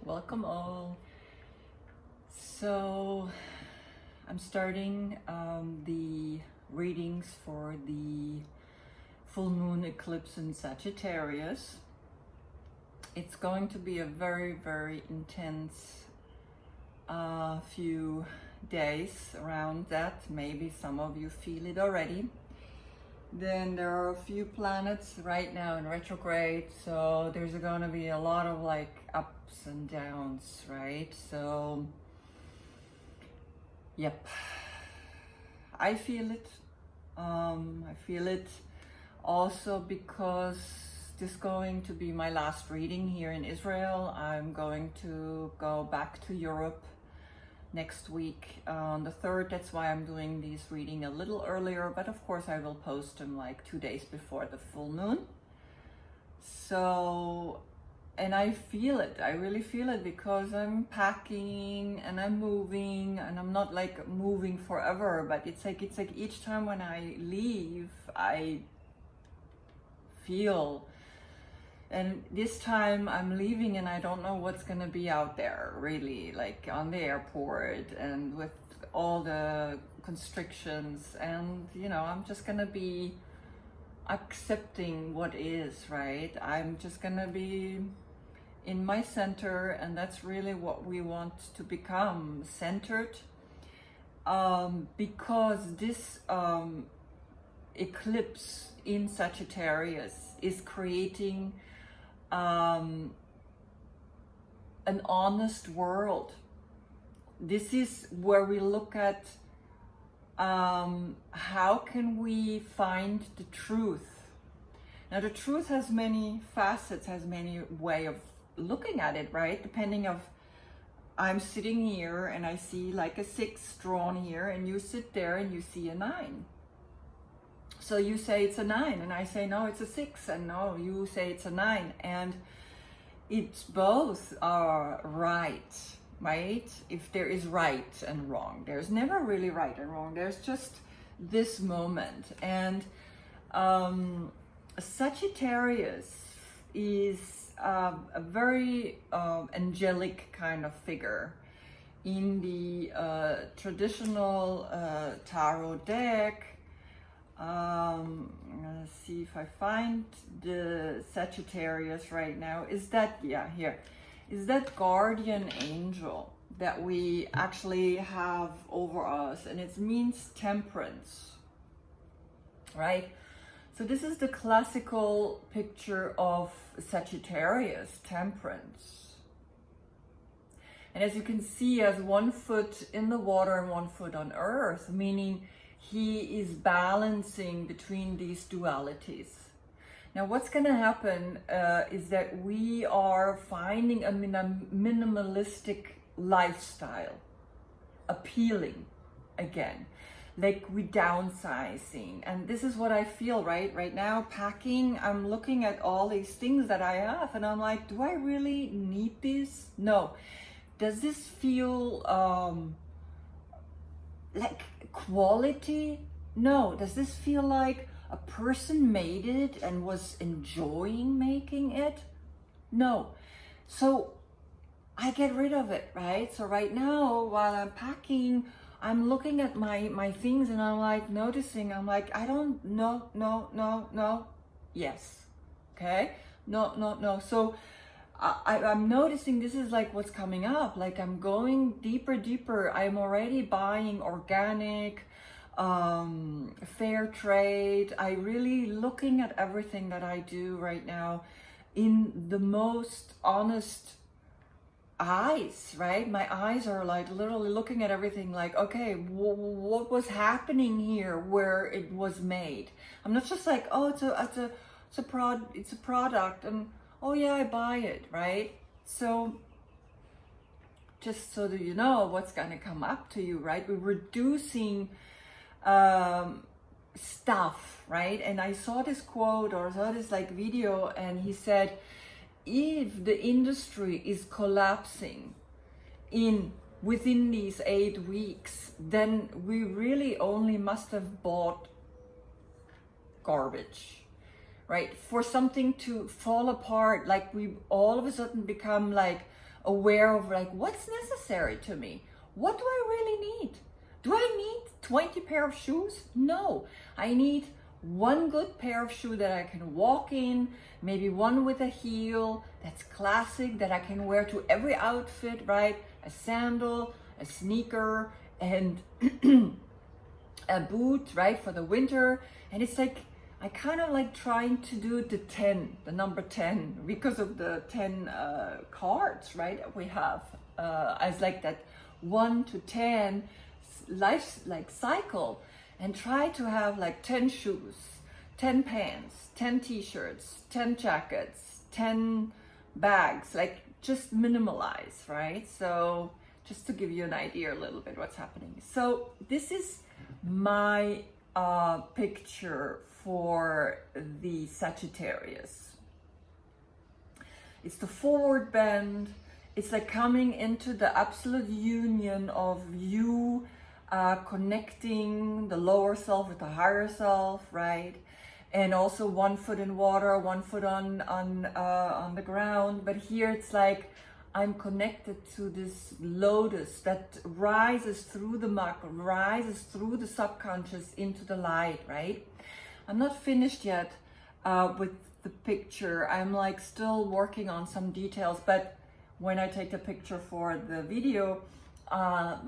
Welcome all. So I'm starting the readings for the full moon eclipse in Sagittarius. It's going to be a very intense few days around that. Maybe some of you feel it already. Then there are a few planets right now in retrograde, so there's going to be a lot of like ups and downs, right? So yep, I feel it. I feel it also because this is going to be my last reading here in Israel. I'm going to go back to Europe next week on the 3rd. That's why I'm doing these reading a little earlier, but of course I will post them like 2 days before the full moon. So, and I feel it, I really feel it, because I'm packing and I'm moving, and I'm not like moving forever, but it's like each time when I leave I feel. And this time I'm leaving and I don't know what's gonna be out there, really, like on the airport and with all the constrictions, and you know, I'm just gonna be accepting what is, right? I'm just gonna be in my center, and that's really what we want to become, centered, because this eclipse in Sagittarius is creating an honest world. This is where we look at how can we find the truth. Now the truth has many facets, has many way of looking at it, right? Depending of, I'm sitting here and I see like a 6 drawn here, and you sit there and you see a 9. So you say it's a 9, and I say no, it's a 6, and no, you say it's a 9, and it's both are right? If there is right and wrong, there's never really right and wrong. There's just this moment, and Sagittarius is a very angelic kind of figure in the traditional tarot deck. I'm gonna see if I find the Sagittarius right now. Is that, yeah, here is that guardian angel that we actually have over us, and it means temperance, right? So this is the classical picture of Sagittarius, temperance. And as you can see, he has 1 foot in the water and 1 foot on earth, meaning he is balancing between these dualities. Now what's going to happen is that we are finding a minimalistic lifestyle appealing again, like we downsizing. And this is what I feel right now, packing. I'm looking at all these things that I have, and I'm like, do I really need this? No. Does this feel like quality? No. Does this feel like a person made it and was enjoying making it? No. So I get rid of it, right? So right now, while I'm packing, I'm looking at my things, and I'm like noticing, I'm like, I don't, no, yes, okay, no. So I'm noticing this is like what's coming up, like I'm going deeper. I'm already buying organic, fair trade. I really looking at everything that I do right now in the most honest eyes, right? My eyes are like literally looking at everything like, okay, what was happening here where it was made? I'm not just like, oh, it's a product, and oh yeah, I buy it, right? So just so that you know what's gonna come up to you, right? We're reducing stuff, right? And I saw this quote, or saw this like video, and he said, if the industry is collapsing within these 8 weeks, then we really only must have bought garbage, right? For something to fall apart, like we all of a sudden become like, aware of like what's necessary to me. What do I really need? Do I need 20 pair of shoes? No, I need one good pair of shoes that I can walk in, maybe one with a heel that's classic that I can wear to every outfit, right? A sandal, a sneaker, and a boot, right, for the winter. And it's like I kind of like trying to do the number 10, because of the 10 cards, right, we have as like that 1 to 10 life like cycle, and try to have like 10 shoes, 10 pants, 10 t-shirts, 10 jackets, 10 bags, like just minimalize, right? So just to give you an idea a little bit what's happening. So this is my picture for the Sagittarius. It's the forward bend. It's like coming into the absolute union of you connecting the lower self with the higher self, right? And also one foot in water, one foot on the ground. But here it's like I'm connected to this lotus that rises through the muck, rises through the subconscious into the light, right? I'm not finished yet with the picture. I'm like still working on some details, but when I take the picture for the video,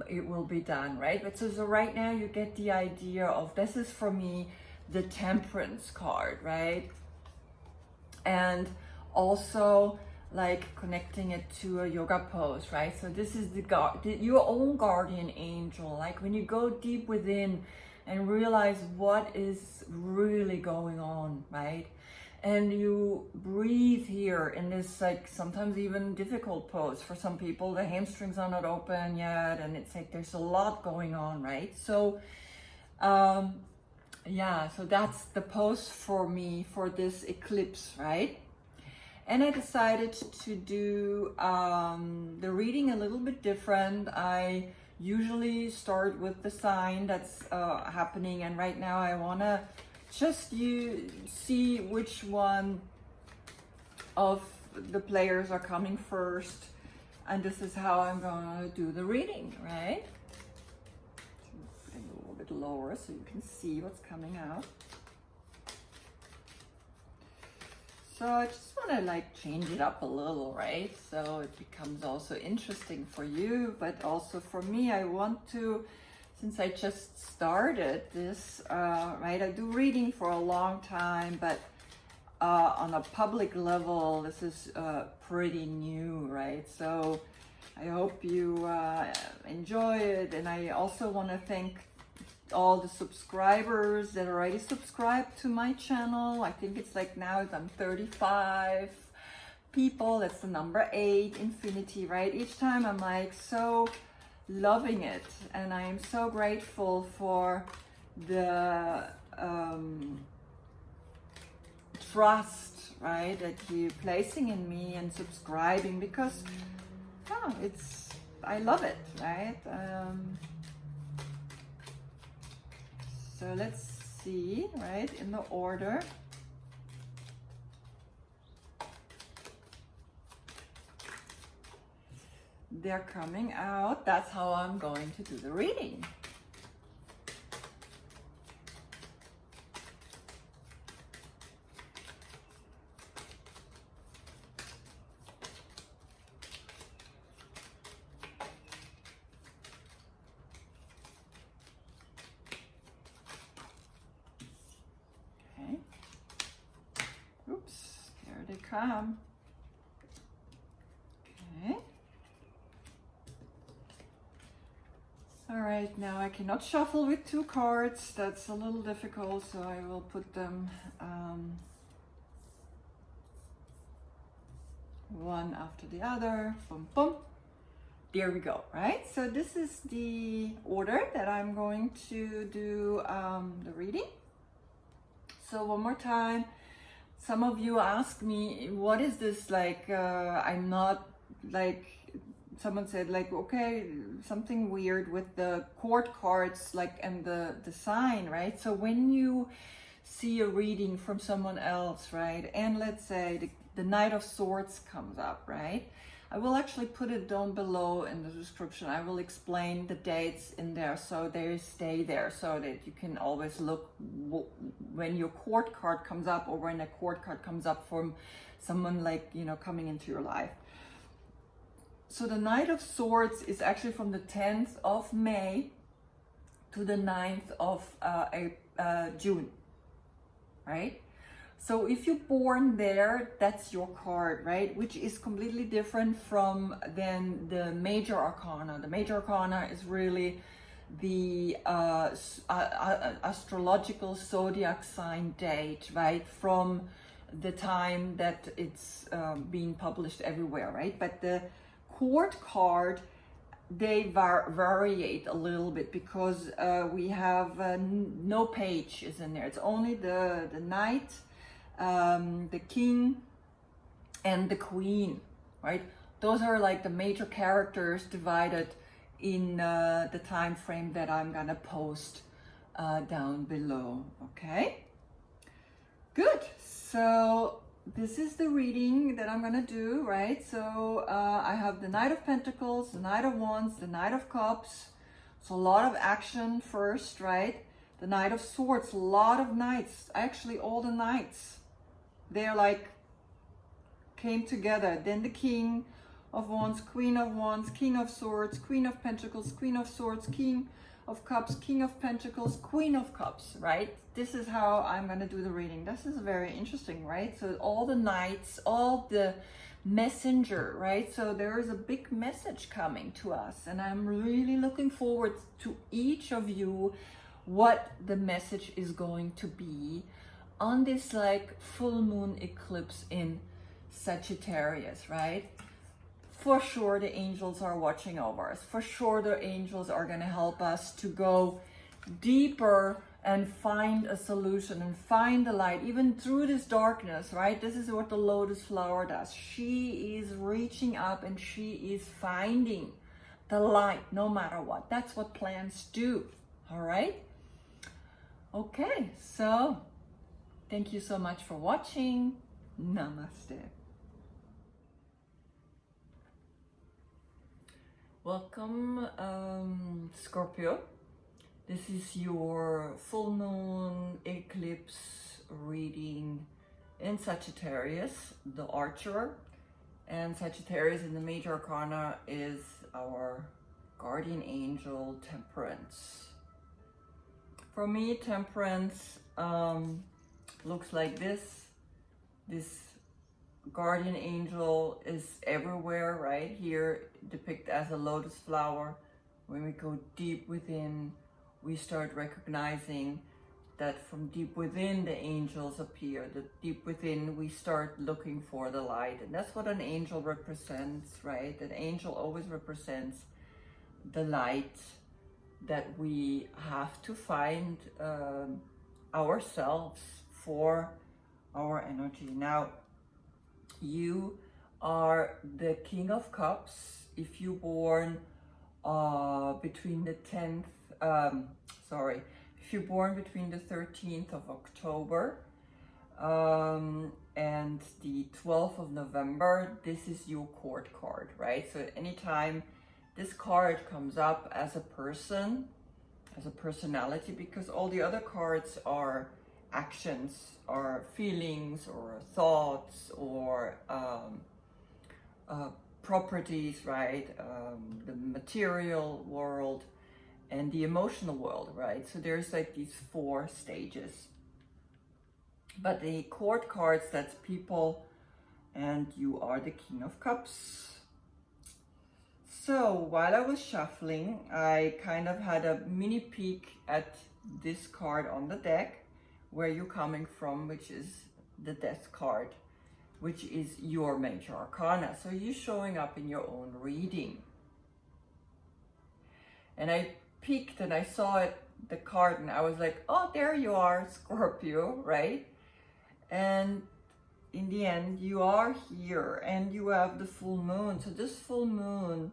it will be done, right? But so right now you get the idea of, this is for me the Temperance card, right? And also like connecting it to a yoga pose, right? So this is your own guardian angel, like when you go deep within and realize what is really going on, right? And you breathe here in this like sometimes even difficult pose for some people. The hamstrings are not open yet, and it's like there's a lot going on, right? So yeah, so that's the pose for me for this eclipse, right? And I decided to do the reading a little bit different. I usually start with the sign that's happening, and right now I want to just see which one of the players are coming first, and this is how I'm going to do the reading, right? Put it a little bit lower so you can see what's coming out. So I just want to like change it up a little, right? So it becomes also interesting for you, but also for me. I want to, since I just started this, right? I do reading for a long time, but on a public level, this is pretty new, right? So I hope you enjoy it. And I also want to thank all the subscribers that already subscribed to my channel. I think it's like now I'm 35 people. That's the number 8, infinity, right? Each time I'm like so loving it, and I am so grateful for the trust, right, that you're placing in me and subscribing, because I love it, right? So let's see, right, in the order. They're coming out. That's how I'm going to do the reading. Okay. Oops, there they come. Okay. All right, now I cannot shuffle with 2 cards. That's a little difficult, so I will put them one after the other. Boom, boom. There we go, right? So this is the order that I'm going to do the reading. So one more time, some of you ask me, what is this like? I'm not like, someone said like, okay, something weird with the court cards, like, and the sign, right? So when you see a reading from someone else, right, and let's say the Knight of Swords comes up, right, I will actually put it down below in the description. I will explain the dates in there so they stay there, so that you can always look when your court card comes up, or when a court card comes up from someone like, you know, coming into your life. So the Knight of Swords is actually from the 10th of May to the 9th of June, right? So if you're born there, that's your card, right? Which is completely different from then the Major Arcana. The Major Arcana is really the astrological zodiac sign date, right? From the time that it's being published everywhere, right? But the court card, they variate a little bit, because we have no page is in there. It's only the knight, the king, and the queen, right? Those are like the major characters divided in the time frame that I'm gonna post down below. Okay, good. So this is the reading that I'm gonna do, right? So I have the Knight of Pentacles, the Knight of Wands, the Knight of Cups. So a lot of action first, right? The Knight of Swords, a lot of knights. Actually, all the knights, they're like came together. Then the King of Wands, Queen of Wands, King of Swords, Queen of Pentacles, Queen of Swords, King of Cups, King of Pentacles, Queen of Cups, right? This is how I'm going to do the reading. This is very interesting, right? So all the knights, all the messenger, right? So there is a big message coming to us, and I'm really looking forward to each of you, what the message is going to be on this like full moon eclipse in Sagittarius, right? For sure the angels are watching over us. For sure the angels are going to help us to go deeper and find a solution and find the light, even through this darkness, right? This is what the lotus flower does. She is reaching up and she is finding the light no matter what. That's what plants do, all right? Okay, so thank you so much for watching. Namaste. Welcome, Scorpio. This is your full moon eclipse reading in Sagittarius, the Archer. And Sagittarius in the Major Arcana is our guardian angel, Temperance. For me, Temperance looks like this. This guardian angel is everywhere, right? Here depicted as a lotus flower. When we go deep within, we start recognizing that from deep within the angels appear. That deep within we start looking for the light, and that's what an angel represents, right? An angel always represents the light that we have to find ourselves for our energy. Now, you are the King of Cups if you're born between the 10th, if you're born between the 13th of October and the 12th of November. This is your court card, right? So anytime this card comes up as a person, as a personality, because all the other cards are actions or feelings or thoughts or properties, right? The material world and the emotional world, right? So there's like these 4 stages. But the court cards, that's people, and you are the King of Cups. So while I was shuffling, I kind of had a mini peek at this card on the deck, where you're coming from, which is the Death card, which is your Major Arcana. So you're showing up in your own reading. And I peeked and I saw it, the card, and I was like, oh, there you are, Scorpio, right? And in the end, you are here and you have the full moon. So this full moon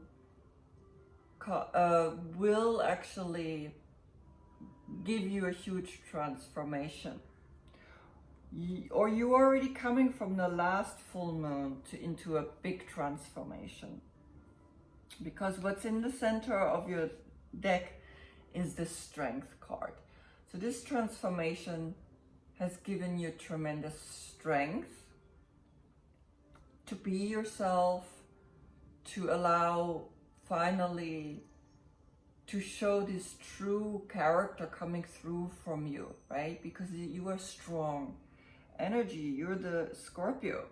will actually give you a huge transformation. or you already coming from the last full moon into a big transformation. Because what's in the center of your deck is the Strength card. So this transformation has given you tremendous strength to be yourself, to allow finally to show this true character coming through from you, right? Because you are strong energy, you're the Scorpio.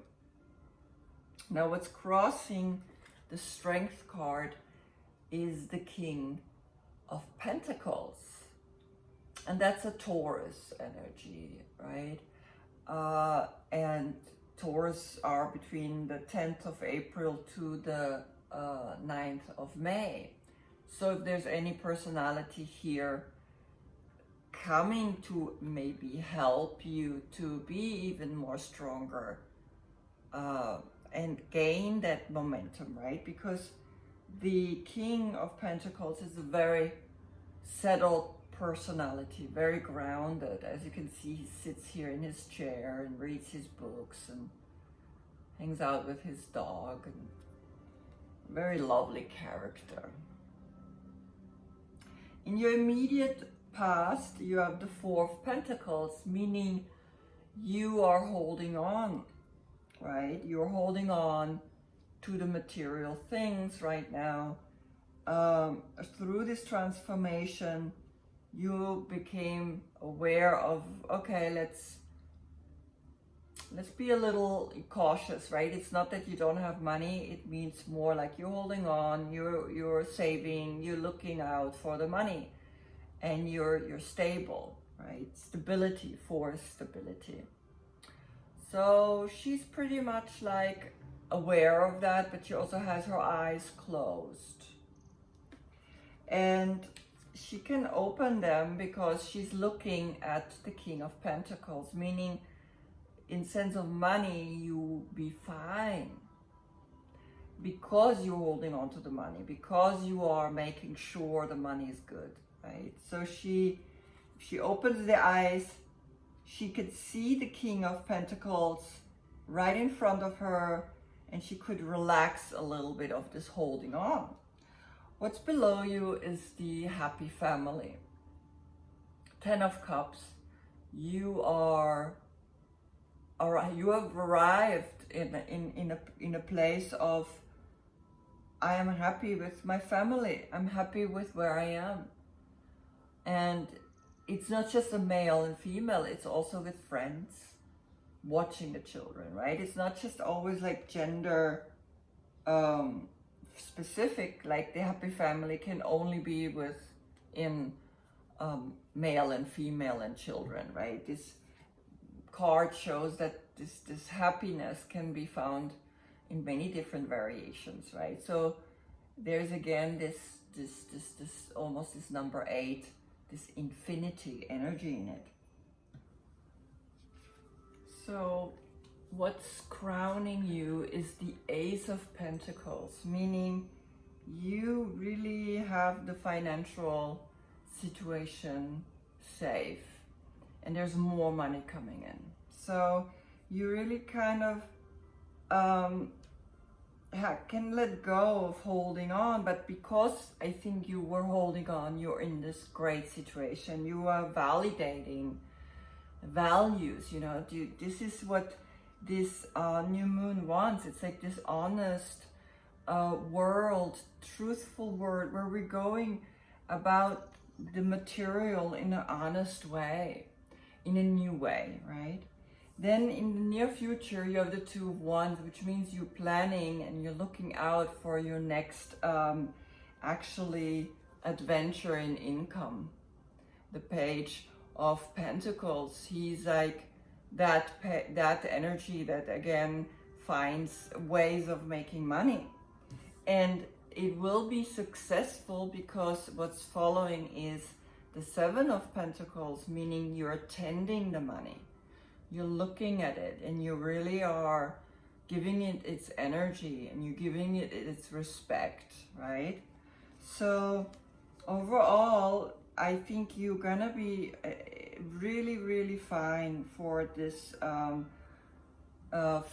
Now what's crossing the Strength card is the King of Pentacles. And that's a Taurus energy, right? And Taurus are between the 10th of April to the 9th of May. So if there's any personality here coming to maybe help you to be even more stronger and gain that momentum, right? Because the King of Pentacles is a very settled personality, very grounded. As you can see, he sits here in his chair and reads his books and hangs out with his dog, and very lovely character. In your immediate past, you have the Four of Pentacles, meaning you are holding on, right? You're holding on to the material things right now. Through this transformation, you became aware of, okay, let's be a little cautious, right? It's not that you don't have money. It means more like you're holding on, you're saving, you're looking out for the money, and you're stable, right? Stability, for stability. So she's pretty much like aware of that, but she also has her eyes closed. And she can open them because she's looking at the King of Pentacles, meaning in sense of money, you'll be fine because you're holding on to the money, because you are making sure the money is good, right? So she opens the eyes, she could see the King of Pentacles right in front of her, and she could relax a little bit of this holding on. What's below you is the happy family. 10 of Cups. You have arrived in a place of, I am happy with my family. I'm happy with where I am. And it's not just a male and female, it's also with friends, watching the children, right? It's not just always like gender specific, like the happy family can only be within male and female and children, right? This card shows that this happiness can be found in many different variations, right? So there's again this almost this number 8, this infinity energy in it. So what's crowning you is the Ace of Pentacles, meaning you really have the financial situation safe and there's more money coming in. So you really kind of can let go of holding on, but because I think you were holding on, you're in this great situation. You are validating values, you know, this is what this new moon wants. It's like this honest world, truthful world, where we're going about the material in an honest way, in a new way, right? Then in the near future, you have the Two of Wands, which means you're planning and you're looking out for your next actually adventure in income. The Page of Pentacles, he's like that energy that again finds ways of making money, and it will be successful because what's following is the Seven of Pentacles, meaning you're tending the money, you're looking at it, and you really are giving it its energy and you're giving it its respect, right? So overall, I think you're gonna be really, really fine for this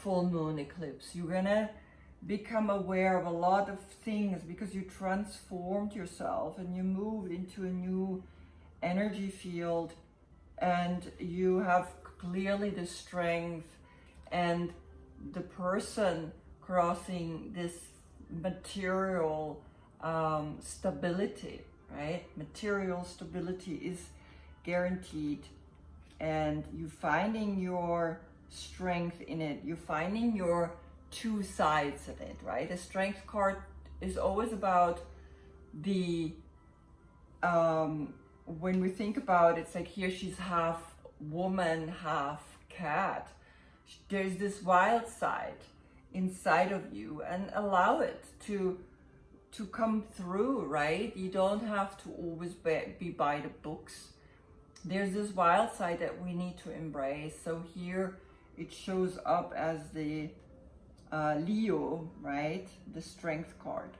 full moon eclipse. You're gonna become aware of a lot of things because you transformed yourself and you moved into a new energy field, and you have clearly the strength and the person crossing this material stability, right? Material stability is guaranteed, and you finding your strength in it. You're finding your two sides of it, right? The strength card is always about the when we think about it, it's like here she's half woman, half cat. There's this wild side inside of you, and allow it to come through, right? You don't have to always be by the books. There's this wild side that we need to embrace. So here it shows up as the Leo, right? The strength card.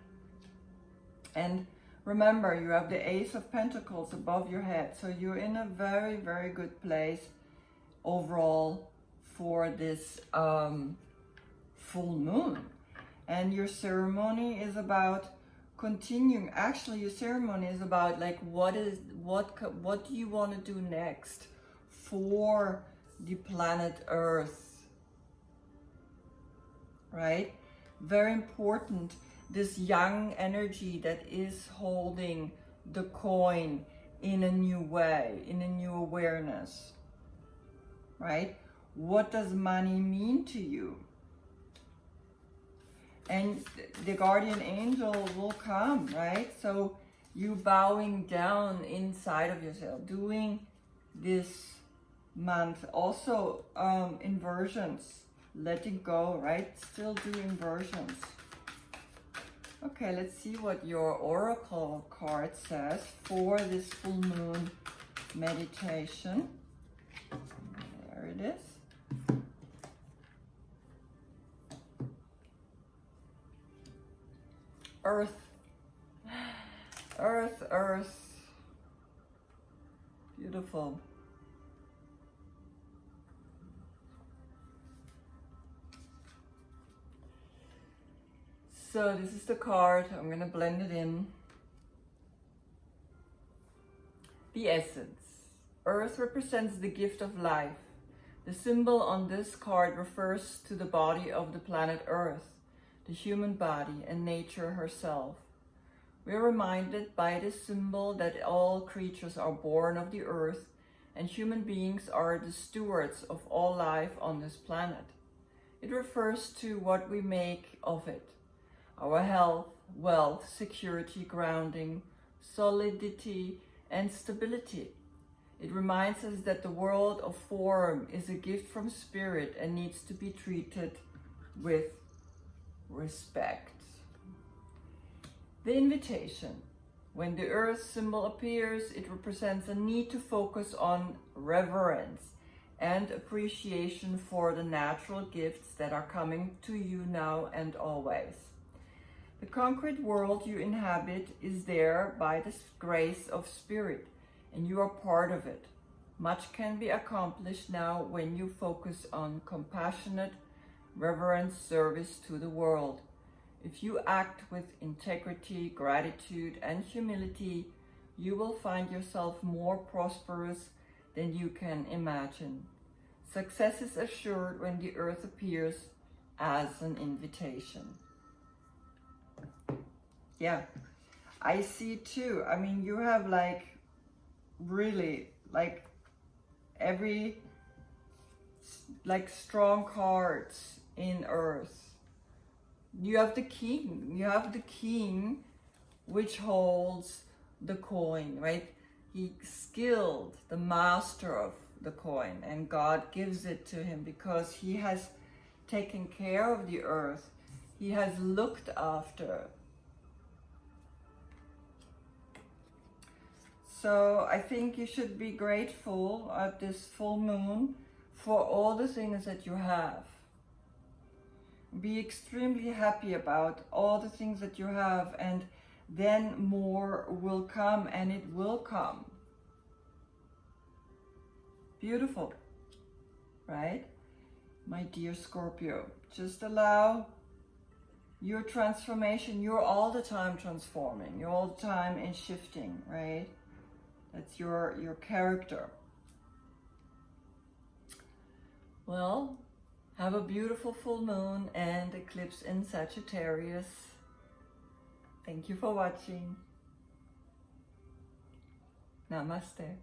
And remember, you have the Ace of Pentacles above your head. So you're in a very, very good place overall for this full moon. And your ceremony is about continuing. Actually, your ceremony is about like what do you want to do next for the planet Earth, right? Very important, this young energy that is holding the coin in a new way, in a new awareness, right? What does money mean to you? And the guardian angel will come, right? So you bowing down inside of yourself, doing this month. Also inversions, letting go, right? Still do inversions. Okay, let's see what your oracle card says for this full moon meditation. There it is. Earth, earth, earth. Beautiful. So this is the card. I'm going to blend it in. The essence. Earth represents the gift of life. The symbol on this card refers to the body of the planet Earth, the human body, and nature herself. We are reminded by this symbol that all creatures are born of the earth, and human beings are the stewards of all life on this planet. It refers to what we make of it: our health, wealth, security, grounding, solidity, and stability. It reminds us that the world of form is a gift from spirit and needs to be treated with respect. The invitation. When the earth symbol appears, it represents a need to focus on reverence and appreciation for the natural gifts that are coming to you now and always. The concrete world you inhabit is there by the grace of spirit, and you are part of it. Much can be accomplished now when you focus on compassionate, reverent service to the world. If you act with integrity, gratitude, and humility, you will find yourself more prosperous than you can imagine. Success is assured when the earth appears as an invitation. Yeah, I see too. I mean, you have like really like every like strong cards in earth. You have the king. You have the king, which holds the coin, right? He's skilled, the master of the coin, and God gives it to him because he has taken care of the earth. He has looked after. So I think you should be grateful at this full moon for all the things that you have. Be extremely happy about all the things that you have, and then more will come, and it will come. Beautiful, right? My dear Scorpio, just allow your transformation. You're all the time transforming. You're all the time in shifting, right? That's your character. Well, have a beautiful full moon and eclipse in Sagittarius. Thank you for watching. Namaste.